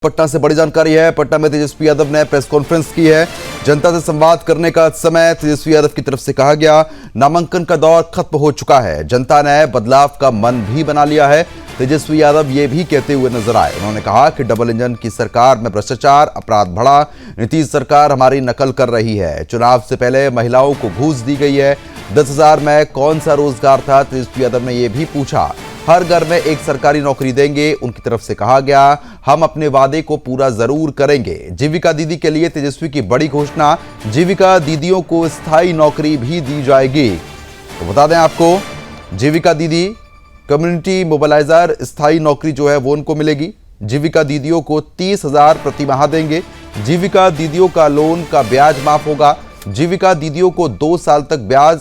पटना से बड़ी जानकारी है। पटना में तेजस्वी यादव ने प्रेस कॉन्फ्रेंस की है। जनता से संवाद करने का समय तेजस्वी यादव की तरफ से कहा गया। नामांकन का दौर खत्म हो चुका है, जनता ने बदलाव का मन भी बना लिया है। तेजस्वी यादव ये भी कहते हुए नजर आए। उन्होंने कहा कि डबल इंजन की सरकार में भ्रष्टाचार, अपराध बढ़ा, नीतीश सरकार हमारी नकल कर रही है। चुनाव से पहले महिलाओं को घूस दी गई है। 10,000 में कौन सा रोजगार था, तेजस्वी यादव ने यह भी पूछा। हर घर में एक सरकारी नौकरी देंगे, उनकी तरफ से कहा गया। हम अपने वादे को पूरा जरूर करेंगे। जीविका दीदी के लिए तेजस्वी की बड़ी घोषणा, जीविका दीदियों को स्थायी नौकरी भी दी जाएगी। तो बता दें आपको, जीविका दीदी कम्युनिटी मोबिलाइजर स्थायी नौकरी जो है वो उनको मिलेगी। जीविका दीदियों को 30,000 प्रति माह देंगे। जीविका दीदियों का लोन का ब्याज माफ होगा। जीविका दीदियों को 2 साल तक ब्याज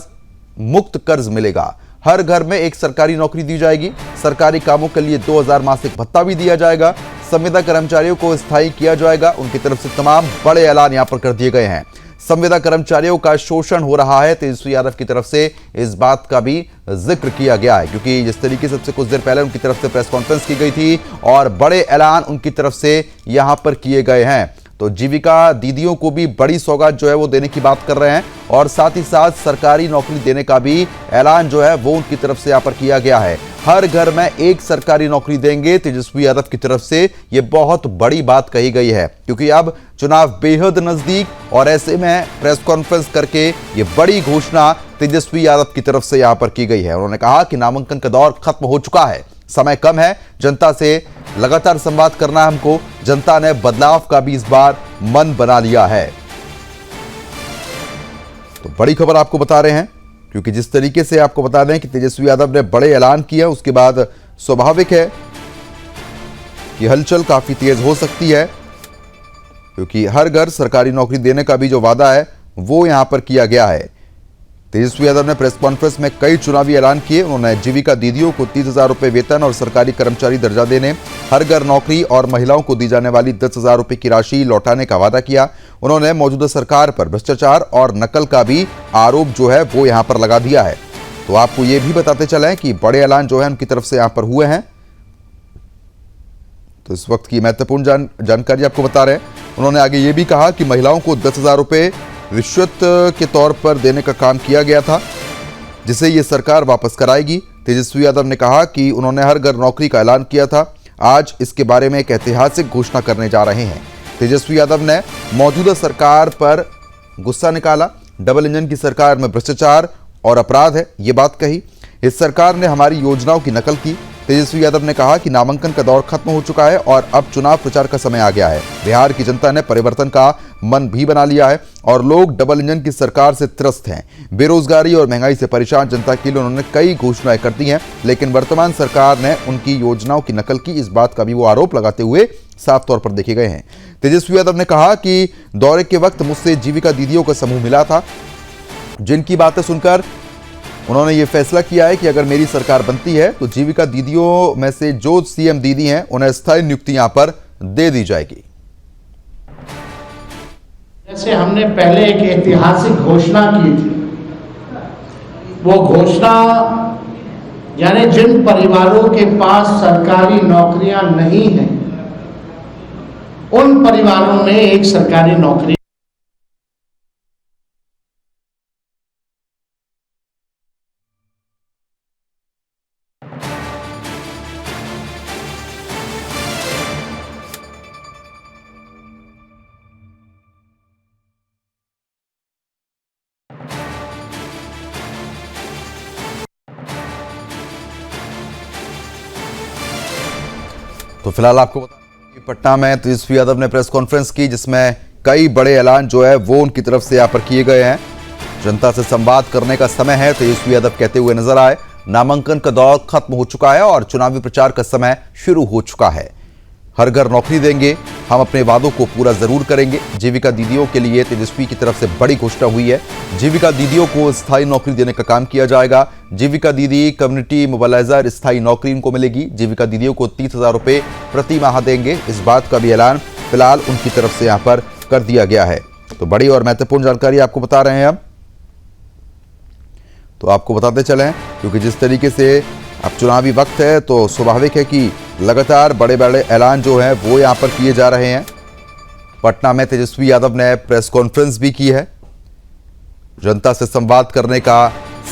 मुक्त कर्ज मिलेगा। हर घर में एक सरकारी नौकरी दी जाएगी। सरकारी कामों के लिए 2,000 मासिक भत्ता भी दिया जाएगा। संविदा कर्मचारियों को स्थायी किया जाएगा। उनकी तरफ से तमाम बड़े ऐलान यहां पर कर दिए गए हैं। संविदा कर्मचारियों का शोषण हो रहा है, तेजस्वी यादव की तरफ से इस बात का भी जिक्र किया गया है, क्योंकि जिस तरीके से कुछ देर पहले उनकी तरफ से प्रेस कॉन्फ्रेंस की गई थी और बड़े ऐलान उनकी तरफ से यहां पर किए गए हैं। तो जीविका दीदियों को भी बड़ी सौगात जो है वो देने की बात कर रहे हैं और साथ ही साथ सरकारी नौकरी देने का भी ऐलान जो है वो उनकी तरफ से यहाँ पर किया गया है। हर घर में एक सरकारी नौकरी देंगे, तेजस्वी यादव की तरफ से ये बहुत बड़ी बात कही गई है, क्योंकि अब चुनाव बेहद नजदीक और ऐसे में प्रेस कॉन्फ्रेंस करके ये बड़ी घोषणा तेजस्वी यादव की तरफ से यहाँ पर की गई है। उन्होंने कहा कि नामांकन का दौर खत्म हो चुका है, समय कम है, जनता से लगातार संवाद करना है हमको। जनता ने बदलाव का भी इस बार मन बना लिया है। तो बड़ी खबर आपको बता रहे हैं, क्योंकि जिस तरीके से आपको बता दें कि तेजस्वी यादव ने बड़े ऐलान किए, उसके बाद स्वाभाविक है कि हलचल काफी तेज हो सकती है, क्योंकि हर घर सरकारी नौकरी देने का भी जो वादा है वो यहां पर किया गया है। तेजस्वी यादव ने प्रेस कॉन्फ्रेंस में कई चुनावी ऐलान किए। उन्होंने जीविका दीदियों को 30,000 रुपए वेतन और सरकारी कर्मचारी दर्जा देने, हर घर नौकरी और महिलाओं को दी जाने वाली 10,000 रुपए की राशि लौटाने का वादा किया। उन्होंने मौजूदा सरकार पर भ्रष्टाचार और नकल का भी आरोप जो है वो यहां पर लगा दिया है। तो आपको ये भी बताते चलें कि बड़े ऐलान जो है उनकी तरफ से यहां पर हुए हैं। तो इस वक्त की महत्वपूर्ण जानकारी आपको बता रहे हैं। उन्होंने आगे ये भी कहा कि महिलाओं को 10,000 रुपए रिश्वत के तौर पर देने का काम किया गया था, जिसे ये सरकार वापस कराएगी। तेजस्वी यादव ने कहा कि उन्होंने हर घर नौकरी का ऐलान किया था, आज इसके बारे में एक ऐतिहासिक घोषणा करने जा रहे हैं। तेजस्वी यादव ने मौजूदा सरकार पर गुस्सा निकाला। डबल इंजन की सरकार में भ्रष्टाचार और अपराध है, ये बात कही। इस सरकार ने हमारी योजनाओं की नकल की। तेजस्वी यादव ने कहा कि नामांकन का दौर खत्म हो चुका है और अब चुनाव प्रचार का समय आ गया है। बिहार की जनता ने परिवर्तन का मन भी बना लिया है और लोग डबल इंजन की सरकार से त्रस्त हैं। बेरोजगारी और महंगाई से परेशान जनता के लिए उन्होंने कई घोषणाएं कर दी हैं, लेकिन वर्तमान सरकार ने उनकी योजनाओं की नकल की, इस बात का भी वो आरोप लगाते हुए साफ तौर पर देखे गए हैं। तेजस्वी यादव ने कहा कि दौरे के वक्त मुझसे जीविका दीदियों का समूह मिला था, जिनकी बातें सुनकर उन्होंने ये फैसला किया है कि अगर मेरी सरकार बनती है तो जीविका दीदियों में से जो सीएम दीदी हैं उन्हें स्थायी नियुक्ति यहां पर दे दी जाएगी। जैसे हमने पहले एक ऐतिहासिक घोषणा की थी, वो घोषणा यानी जिन परिवारों के पास सरकारी नौकरियां नहीं हैं, उन परिवारों में एक सरकारी नौकरी। तो फिलहाल आपको बता दें कि पटना में तेजस्वी यादव ने प्रेस कॉन्फ्रेंस की, जिसमें कई बड़े ऐलान जो है वो उनकी तरफ से यहाँ पर किए गए हैं। जनता से संवाद करने का समय है, तेजस्वी यादव कहते हुए नजर आए। नामांकन का दौर खत्म हो चुका है और चुनावी प्रचार का समय शुरू हो चुका है। हर घर नौकरी देंगे, हम अपने वादों को पूरा जरूर करेंगे। जीविका दीदियों के लिए तेजस्वी की तरफ से बड़ी घोषणा हुई है। जीविका दीदियों को स्थायी नौकरी देने का काम किया जाएगा। जीविका दीदी कम्युनिटी मोबिलाइजर स्थायी नौकरी उनको मिलेगी। जीविका दीदियों को 30,000 रुपए प्रति माह देंगे, इस बात का भी ऐलान फिलहाल उनकी तरफ से यहाँ पर कर दिया गया है। तो बड़ी और महत्वपूर्ण जानकारी आपको बता रहे हैं हम। तो आपको बताते चलें, क्योंकि जिस तरीके से अब चुनावी वक्त है तो स्वाभाविक है कि लगातार बड़े बड़े ऐलान जो हैं वो यहां पर किए जा रहे हैं। पटना में तेजस्वी यादव ने प्रेस कॉन्फ्रेंस भी की है। जनता से संवाद करने का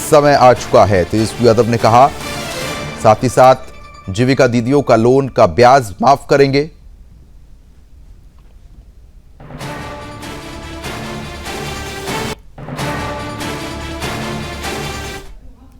समय आ चुका है, तेजस्वी यादव ने कहा। साथ ही साथ जीविका दीदियों का लोन का ब्याज माफ करेंगे।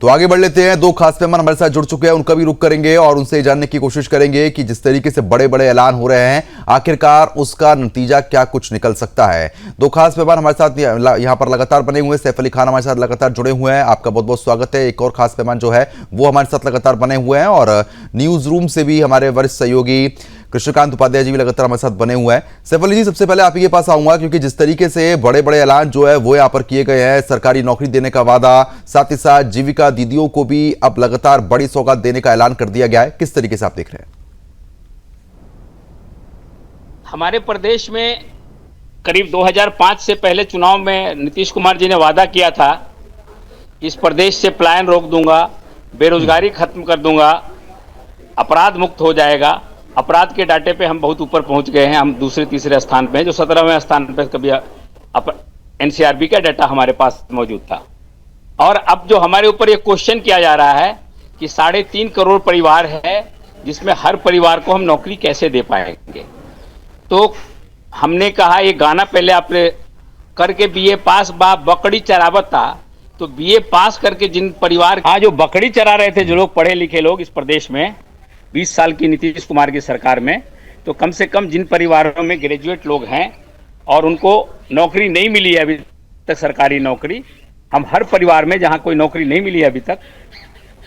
तो आगे बढ़ लेते हैं। दो खास मेहमान हमारे साथ जुड़ चुके हैं, उनका भी रुख करेंगे और उनसे जानने की कोशिश करेंगे कि जिस तरीके से बड़े बड़े ऐलान हो रहे हैं, आखिरकार उसका नतीजा क्या कुछ निकल सकता है। दो खास मेहमान हमारे साथ यहां पर लगातार बने हुए हैं। सैफ अली खान हमारे साथ लगातार जुड़े हुए हैं, आपका बहुत बहुत स्वागत है। एक और खास मेहमान जो है वो हमारे साथ लगातार बने हुए हैं और न्यूज रूम से भी हमारे वरिष्ठ सहयोगी कृष्णकांत उपाध्याय जी भी लगातार हमारे साथ बने हुए हैं। सैफ अली जी, सबसे पहले आप ही के पास आऊंगा, क्योंकि जिस तरीके से बड़े बड़े ऐलान जो है वो यहाँ पर किए गए हैं, सरकारी नौकरी देने का वादा, साथ ही साथ जीविका दीदियों को भी अब लगातार बड़ी सौगात देने का ऐलान कर दिया गया है, किस तरीके से आप देख रहे हैं? हमारे प्रदेश में करीब 2005 से पहले चुनाव में नीतीश कुमार जी ने वादा किया था, इस प्रदेश से पलायन रोक दूंगा, बेरोजगारी खत्म कर दूंगा, अपराध मुक्त हो जाएगा। अपराध के डाटे पे हम बहुत ऊपर पहुंच गए हैं, हम दूसरे तीसरे स्थान पे हैं, जो 17वें स्थान पे कभी एनसीआरबी का डाटा हमारे पास मौजूद था। और अब जो हमारे ऊपर ये क्वेश्चन किया जा रहा है कि 3.5 करोड़ परिवार है, जिसमें हर परिवार को हम नौकरी कैसे दे पाएंगे। तो हमने कहा ये गाना पहले आपने करके बीए पास बा बकरी चरावत था, तो बीए पास करके जिन परिवार जो बकरी चरा रहे थे, जो लोग पढ़े लिखे लोग इस प्रदेश में 20 साल की नीतीश कुमार की सरकार में, तो कम से कम जिन परिवारों में ग्रेजुएट लोग हैं और उनको नौकरी नहीं मिली है अभी तक सरकारी नौकरी, हम हर परिवार में जहां कोई नौकरी नहीं मिली है अभी तक,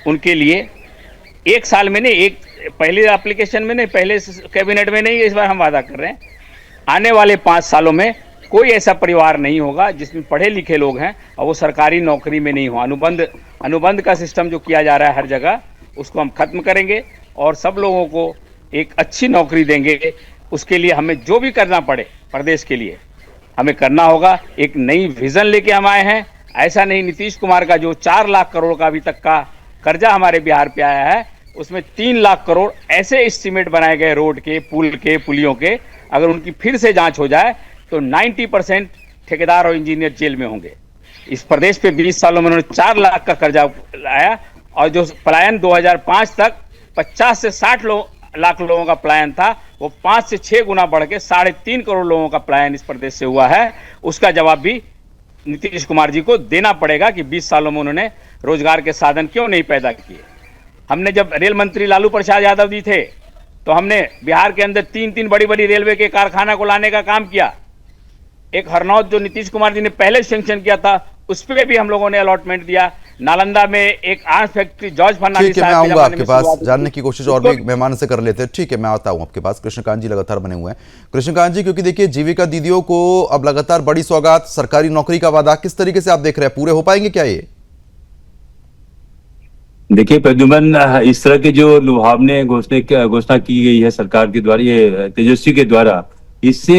उनके लिए एक साल में नहीं, एक पहले एप्लीकेशन में नहीं, पहले कैबिनेट में नहीं, इस बार हम वादा कर रहे हैं आने वाले 5 सालों में कोई ऐसा परिवार नहीं होगा जिसमें पढ़े लिखे लोग हैं और वो सरकारी नौकरी में नहीं हो। अनुबंध का सिस्टम जो किया जा रहा है हर जगह, उसको हम खत्म करेंगे और सब लोगों को एक अच्छी नौकरी देंगे। उसके लिए हमें जो भी करना पड़े प्रदेश के लिए हमें करना होगा। एक नई विजन लेके हम आए हैं। ऐसा नहीं नीतीश कुमार का जो 4 लाख करोड़ का अभी तक का कर्जा हमारे बिहार पे आया है, उसमें 3 लाख करोड़ ऐसे एस्टीमेट बनाए गए रोड के, पुल के, पुलियों के, अगर उनकी फिर से जांच हो जाए तो 90% ठेकेदार और इंजीनियर जेल में होंगे। इस प्रदेश पे 20 सालों में उन्होंने 4 लाख का कर्जा लाया और जो पलायन 2005 तक 50 से 60 लाख लोगों का पलायन था, वो 5 से 6 गुना बढ़ के 3.5 करोड़ लोगों का पलायन इस प्रदेश से हुआ है। उसका जवाब भी नीतीश कुमार जी को देना पड़ेगा कि 20 सालों में उन्होंने रोजगार के साधन क्यों नहीं पैदा किए। हमने जब रेल मंत्री लालू प्रसाद यादव जी थे तो हमने बिहार के अंदर 3 बड़ी बड़ी रेलवे के कारखाना को लाने का काम किया। एक हरनौत जो नीतीश कुमार जी ने पहले सैंक्शन किया था, उस पर भी हम लोगों ने अलॉटमेंट दिया। नालंदा में एक आर्म्स फैक्ट्री जॉर्ज फर्नांडिस, ठीक है, मैं आऊंगा आपके पास, जानने की कोशिश और भी मेहमान से कर लेते हैं। ठीक है, मैं आता हूं आपके पास। कृष्णकांत जी लगातार बने हुए हैं। कृष्णकांत जी, क्योंकि देखिए जीविका दीदियों को अब लगातार बड़ी सौगात, सरकारी नौकरी का वादा, किस तरीके से आप देख रहे हैं, पूरे हो पाएंगे क्या ये? देखिए प्रद्युमन, इस तरह के जो लुभावने घोषणा की गई है सरकार के द्वारा, ये तेजस्वी के द्वारा, इससे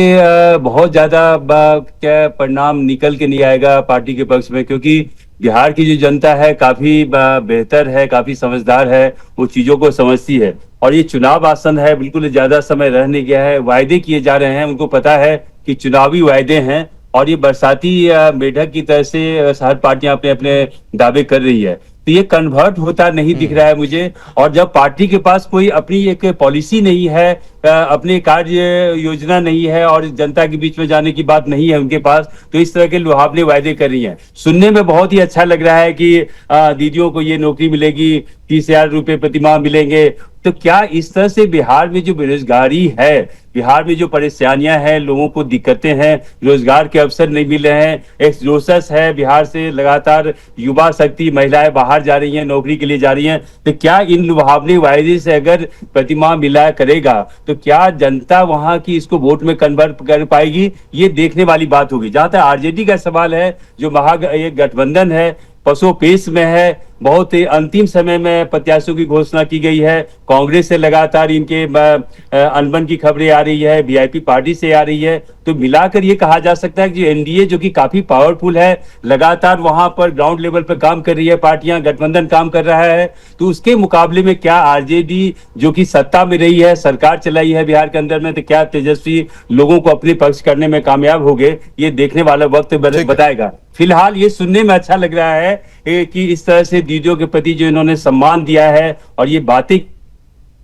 बहुत ज्यादा क्या परिणाम निकल के नहीं आएगा पार्टी के पक्ष में, क्योंकि बिहार की जो जनता है काफी बेहतर है, काफी समझदार है, वो चीजों को समझती है। और ये चुनाव आसन है, बिल्कुल ज्यादा समय रह नहीं गया है, वायदे किए जा रहे हैं, उनको पता है कि चुनावी वायदे हैं और ये बरसाती मेढक की तरह से हर पार्टियां अपने अपने दावे कर रही है, तो ये कन्वर्ट होता नहीं दिख रहा है मुझे। और जब पार्टी के पास कोई अपनी एक पॉलिसी नहीं है, अपनी कार्य योजना नहीं है और जनता के बीच में जाने की बात नहीं है उनके पास, तो इस तरह के लुभावने वायदे कर रही हैं। सुनने में बहुत ही अच्छा लग रहा है कि दीदियों को ये नौकरी मिलेगी, 30,000 रुपए प्रतिमाह मिलेंगे। तो क्या इस तरह से बिहार में जो बेरोजगारी है, बिहार में जो परेशानियां हैं, लोगों को दिक्कतें हैं, रोजगार के अवसर नहीं मिल रहे हैं, एक्सोडस है, बिहार से लगातार युवा शक्ति महिलाएं बाहर जा रही हैं, नौकरी के लिए जा रही हैं, तो क्या इन लुभावनी वायदे से अगर प्रतिमाह मिला करेगा तो क्या जनता वहां की इसको वोट में कन्वर्ट कर पाएगी, ये देखने वाली बात होगी। जहां तक आरजेडी का सवाल है, जो गठबंधन है, पसोपेश में है, बहुत ही अंतिम समय में प्रत्याशियों की घोषणा की गई है। कांग्रेस से लगातार इनके अनबन की खबरें आ रही है, वीआईपी पार्टी से आ रही है। तो मिलाकर ये कहा जा सकता है कि एनडीए जो कि काफी पावरफुल है, लगातार वहां पर ग्राउंड लेवल पर काम कर रही है, पार्टियां गठबंधन काम कर रहा है, तो उसके मुकाबले में क्या आरजेडी जो कि सत्ता में रही है, सरकार चलाई है बिहार के अंदर में, तो क्या तेजस्वी लोगों को अपने पक्ष करने में कामयाब हो गए? ये देखने वाला वक्त बताएगा। फिलहाल ये सुनने में अच्छा लग रहा है कि इस तरह से दीदियों के प्रति जो इन्होंने सम्मान दिया है और ये बातें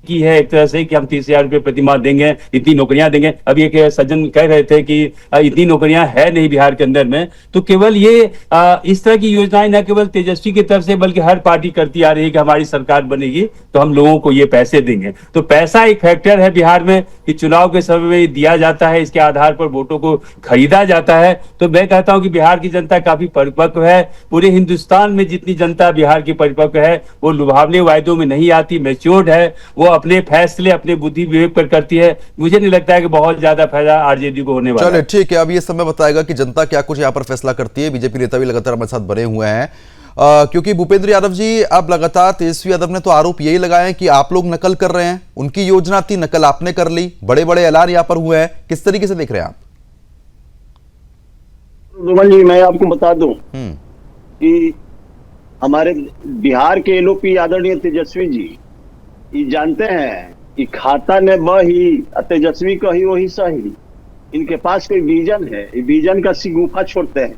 की है एक तरह से कि हम 30,000 रुपये प्रतिमाह देंगे, इतनी नौकरियां देंगे। अभी एक सज्जन कह रहे थे कि इतनी नौकरियां है नहीं बिहार के अंदर में। तो केवल ये इस तरह की योजनाएं न केवल तेजस्वी की तरफ से बल्कि हर पार्टी करती आ रही है कि हमारी सरकार बनेगी तो हम लोगों को ये पैसे देंगे। तो पैसा एक फैक्टर है बिहार में कि चुनाव के समय में दिया जाता है, इसके आधार पर वोटों को खरीदा जाता है। तो मैं कहता हूं कि बिहार की जनता काफी परिपक्व है। पूरे हिंदुस्तान में जितनी जनता बिहार की परिपक्व है वो लुभावने वायदों में नहीं आती, मैच्योर्ड है, वो अपने फैसले अपने बुद्धि विवेक पर करती है। मुझे नहीं लगता है कि बहुत ज्यादा फायदा आरजेडी को होने वाला है। चलिए ठीक है, अब ये समय बताएगा कि जनता क्या कुछ यहाँ पर फैसला करती है। बीजेपी नेता भी लगातार हमारे साथ बने हुए हैं क्योंकि भूपेंद्र यादव जी, अब लगातार तेजस्वी यादव ने तो आरोप यही लगाए हैं कि आप लोग नकल कर रहे हैं। उनकी योजना थी, नकल आपने कर ली, बड़े बड़े ऐलान यहाँ पर हुए हैं। किस तरीके से देख रहे हैं आप? रुमन जी, मैं आपको बता दूं कि हमारे बिहार के एलओपी आदरणीय तेजस्वी जी ये जानते हैं कि खाता ने बही, तेजस्वी कही वही सही। इनके पास कोई विजन है, विजन का सिगुफा छोड़ते हैं।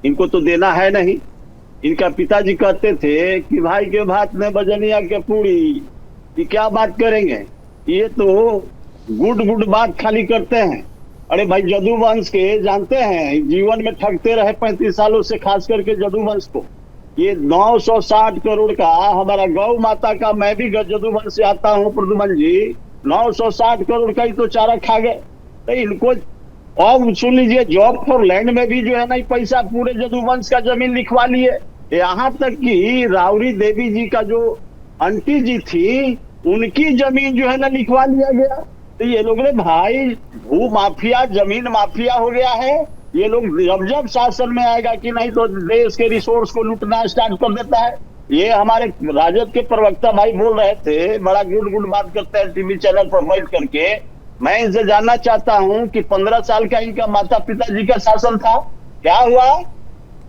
इनको तो देना है नहीं। इनका पिताजी कहते थे कि भाई के भात में बजनिया के पूरी, ये क्या बात करेंगे? ये तो गुड बात खाली करते हैं। अरे भाई, जदुवंश के जानते हैं जीवन में ठगते रहे 35 सालों से, खास करके जदुवंश को। ये 960 करोड़ का हमारा गौ माता का, मैं भी जदुवंश से आता हूँ प्रदुमन जी, 960 करोड़ का ही तो चारा खा गए। तो इनको अब सुन लीजिए, जॉब फॉर लैंड में भी जो है ना पैसा पूरे जदुवंश का जमीन लिखवा लिए। यहाँ तक कि रावरी देवी जी का जो आंटी जी थी उनकी जमीन जो है ना लिखवा लिया गया। तो ये लोग ने भाई भू माफिया, जमीन माफिया हो गया है। ये लोग जब शासन में आएगा कि नहीं तो देश के रिसोर्स को लूटना स्टार्ट कर देता है। ये हमारे राजद के प्रवक्ता भाई बोल रहे थे, बड़ा गुड बात करते हैं टीवी चैनल पर बैठ करके। मैं इनसे जानना चाहता हूं कि 15 साल का इनका माता पिताजी का शासन था, क्या हुआ?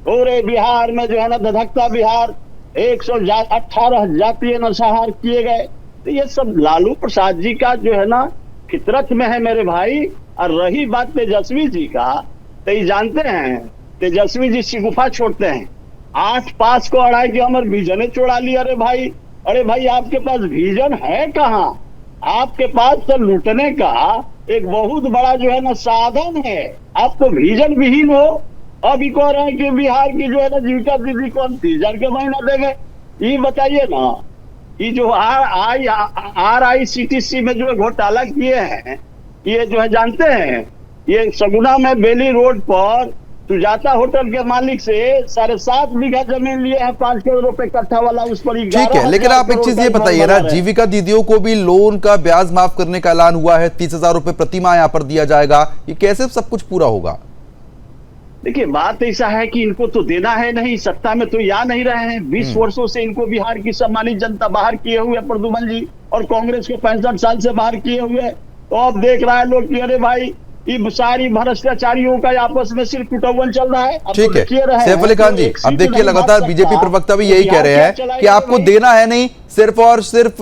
पूरे बिहार में जो है ना धधकता बिहार, 118 जातीय नशाहार किए गए। तो ये सब लालू प्रसाद जी का जो है ना फितरत में है मेरे भाई। और रही बात तेजस्वी जी का, तो ये जानते हैं तेजस्वी जी सिगुफा छोड़ते हैं। 8 पास को अड़ाई के हमारे विजन चोड़ा लिया। अरे भाई आपके पास विजन है कहाँ? आपके पास तो लूटने का एक बहुत बड़ा जो है ना साधन है। आप तो विजन विहीन हो। अभी कह रहे हैं कि बिहार की जो है ना जीविका दीदी को 30,000 के महीना देंगे। ये बताइए ना, ये जो RICTC में जो घोटाला किए हैं, ये जो है जानते हैं, ये सगुना में बेली रोड पर सुजाता होटल के मालिक से 7.5 बीघा जमीन लिए हैं, 5 करोड़ रुपए कट्ठा वाला, उस पर। ठीक है, लेकिन आप एक चीज ये बताइए ना, जीविका दीदियों को भी लोन का ब्याज माफ करने का ऐलान हुआ है, 30,000 रुपए प्रति माह यहाँ पर दिया जाएगा। ये कैसे सब कुछ पूरा होगा? देखिए, बात ऐसा है कि इनको तो देना है नहीं, सत्ता में तो या नहीं रहे हैं। 20 वर्षों से इनको बिहार की सम्मानित जनता बाहर किए हुए प्रदुमन जी, और कांग्रेस को 65 साल से बाहर किए हुए। तो अब देख रहा है लोग कि अरे भाई ये सारी भ्रष्टाचारियों का आपस में सिर्फ कुटौवन चल रहा है। ठीक है सैफ अली खान जी, अब देखिए लगातार बीजेपी प्रवक्ता भी यही कह रहे हैं कि आपको देना है नहीं, सिर्फ और सिर्फ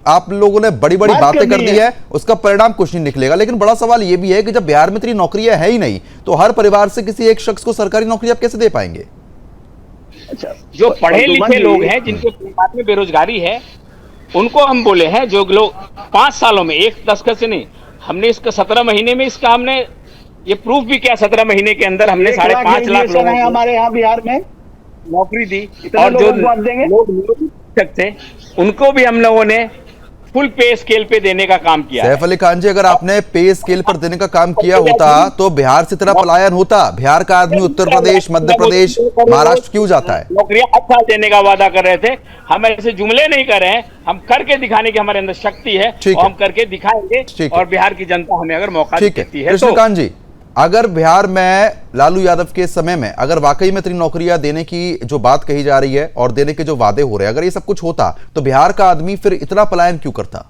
आप लोगों ने बड़ी बड़ी बातें कर दी है, उसका परिणाम कुछ नहीं निकलेगा। लेकिन बड़ा सवाल यह भी है कि जब बिहार में इतनी नौकरियां है ही नहीं, तो हर परिवार से किसी एक शख्स को सरकारी नौकरी आप कैसे दे पाएंगे? अच्छा, जो पढ़े लिखे लोग हैं, जिनके परिवार में बेरोजगारी है, उनको हम बोले हैं, जो लोग 5 सालों में, 1 दशक से नहीं, हमने इसका 17 महीने में इसका हमने ये प्रूफ भी किया। 17 महीने के अंदर हमने 5.5 लाख लोगों को हमारे यहाँ बिहार में नौकरी दी। और जो लोग थे उनको भी हम लोगों ने फुल पे स्केल पे देने का काम किया। सैफ अली खान जी, अगर आपने पे स्केल पर देने का काम किया होता तो बिहार से इतना पलायन होता? बिहार का आदमी उत्तर प्रदेश, मध्य प्रदेश, महाराष्ट्र क्यों जाता है? नौकरियां अच्छा देने का वादा कर रहे थे। हम ऐसे जुमले नहीं कर रहे हैं, हम करके दिखाने की हमारे अंदर शक्ति है और हम करके दिखाएंगे। और बिहार की जनता हमें अगर मौका देती है। कृष्णकांत जी, अगर बिहार में लालू यादव के समय में अगर वाकई में इतनी नौकरियां देने की जो बात कही जा रही है और देने के जो वादे हो रहे हैं, अगर ये सब कुछ होता तो बिहार का आदमी फिर इतना पलायन क्यों करता?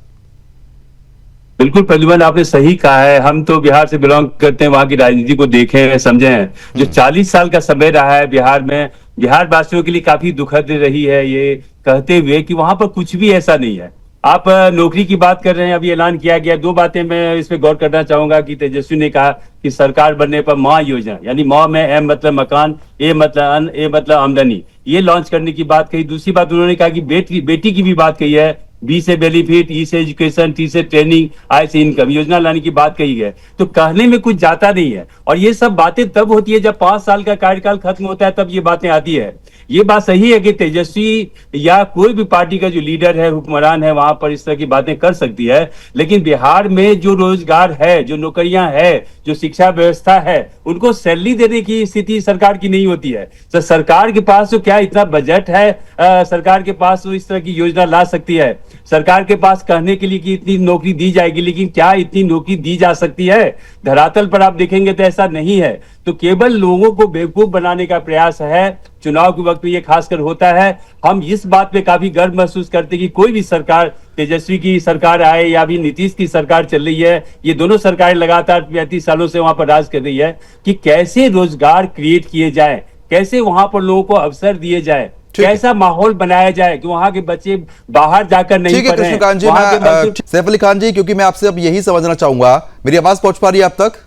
बिल्कुल प्रद्युमन, आपने सही कहा है। हम तो बिहार से बिलोंग करते हैं, वहां की राजनीति को देखे हैं, समझे हैं। जो 40 साल का समय रहा है बिहार में, बिहार वासियों के लिए काफी दुखद रही है, ये कहते हुए कि वहां पर कुछ भी ऐसा नहीं है। आप नौकरी की बात कर रहे हैं, अभी ऐलान किया गया। दो बातें मैं इस पे गौर करना चाहूंगा कि तेजस्वी ने कहा कि सरकार बनने पर माँ योजना, यानी माँ में एम मतलब मकान, ए मतलब अन्न, ए मतलब आमदनी, ये लॉन्च करने की बात कही। दूसरी बात उन्होंने कहा कि बेटी की भी बात कही है, बी से बेनिफिट, ई से एजुकेशन, टी से ट्रेनिंग, आई से इनकम योजना लाने की बात कही है। तो कहने में कुछ जाता नहीं है, और ये सब बातें तब होती है जब 5 साल का कार्यकाल खत्म होता है, तब ये बातें आती है। ये बात सही है कि तेजस्वी या कोई भी पार्टी का जो लीडर है, हुक्मरान है, वहां पर इस तरह की बातें कर सकती है, लेकिन बिहार में जो रोजगार है, जो नौकरियां है, जो शिक्षा व्यवस्था है, उनको सैलरी देने की स्थिति सरकार की नहीं होती है। तो सरकार के पास तो क्या इतना बजट है, सरकार के पास तो इस तरह की योजना ला सकती है। सरकार के पास कहने के लिए कि इतनी नौकरी दी जाएगी, लेकिन क्या इतनी नौकरी दी जा सकती है? धरातल पर आप देखेंगे तो ऐसा नहीं है। तो केवल लोगों को बेवकूफ बनाने का प्रयास है। चुनाव के वक्त में ये खासकर होता है। हम इस बात पे काफी गर्व महसूस करते कि कोई भी सरकार, तेजस्वी की सरकार आए या अभी नीतीश की सरकार चल रही है, ये दोनों सरकारें लगातार 35 सालों से वहां पर राज कर रही है, कि कैसे रोजगार क्रिएट किए जाए, कैसे वहां पर लोगों को अवसर दिए जाए, कैसा माहौल बनाया जाए कि वहां के बच्चे बाहर जाकर नहीं पढ़ें। कृष्णकांत जी, सैफ अली खान जी, क्योंकि मैं आपसे अब यही समझना चाहूंगा, मेरी आवाज पहुंच पा रही है आप तक?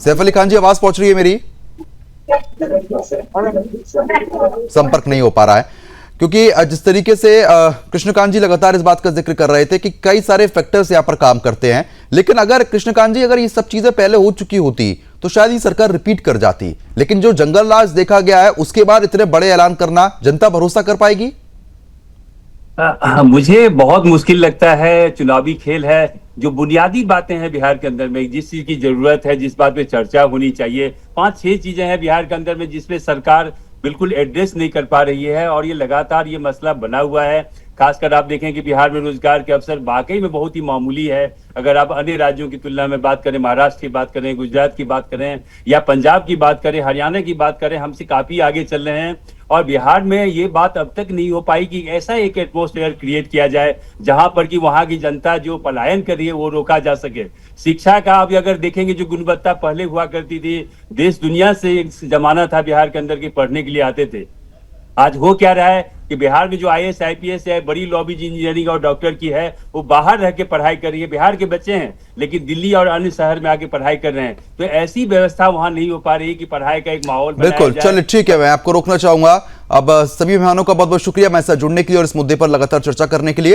सैफ अली खान जी, आवाज पहुंच रही है मेरी? संपर्क नहीं हो पा रहा है, क्योंकि जिस तरीके से कृष्णकांत जी लगातार इस बात का जिक्र कर रहे थे कि कई सारे फैक्टर्स यहां पर काम करते हैं, लेकिन अगर कृष्णकांत जी, अगर ये सब चीजें पहले हो चुकी होती तो शायद ये सरकार रिपीट कर जाती, लेकिन जो जंगल राज देखा गया है उसके बाद इतने बड़े ऐलान करना, जनता भरोसा कर पाएगी? मुझे बहुत मुश्किल लगता है। चुनावी खेल है। जो बुनियादी बातें हैं बिहार के अंदर में, जिस चीज की जरूरत है, जिस बात पे चर्चा होनी चाहिए, 5-6 चीजें हैं बिहार के अंदर में जिसपे सरकार बिल्कुल एड्रेस नहीं कर पा रही है, और ये लगातार ये मसला बना हुआ है। खासकर आप देखें कि बिहार में रोजगार के अवसर वाकई में बहुत ही मामूली है। अगर आप अन्य राज्यों की तुलना में बात करें, महाराष्ट्र की बात करें, गुजरात की बात करें, या पंजाब की बात करें, हरियाणा की बात करें, हमसे काफी आगे चल रहे हैं। और बिहार में ये बात अब तक नहीं हो पाई कि ऐसा एक एटमॉस्फेयर क्रिएट किया जाए जहां पर कि वहां की जनता जो पलायन कर रही है वो रोका जा सके। शिक्षा का आप अगर देखेंगे, जो गुणवत्ता पहले हुआ करती थी, देश दुनिया से एक जमाना था बिहार के अंदर के पढ़ने के लिए आते थे। आज हो क्या रहा है कि बिहार में जो IAS IPS है, बड़ी लॉबी इंजीनियरिंग और डॉक्टर की है, वो बाहर रह के पढ़ाई कर रही है। बिहार के बच्चे हैं लेकिन दिल्ली और अन्य शहर में आके पढ़ाई कर रहे हैं। तो ऐसी व्यवस्था वहां नहीं हो पा रही कि पढ़ाई का एक माहौल बनाया जाए। बिल्कुल, चलिए ठीक है, मैं आपको रोकना चाहूंगा। अब सभी मेहमानों का बहुत बहुत शुक्रिया मेरे साथ जुड़ने के लिए और इस मुद्दे पर लगातार चर्चा करने के लिए।